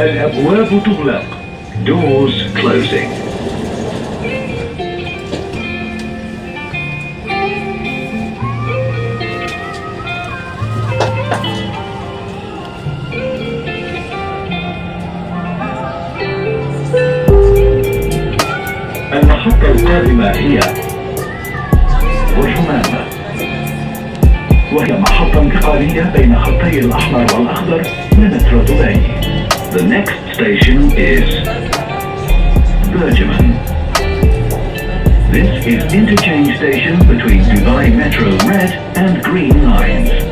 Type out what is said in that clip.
الأبواب تغلق. Doors closing. المحطة القادمة هي وجمانة، وهي محطة انتقالية بين خطي الأحمر والأخضر لمترو دبي. The next station is Bergman. This is interchange station between Dubai Metro Red and Green lines.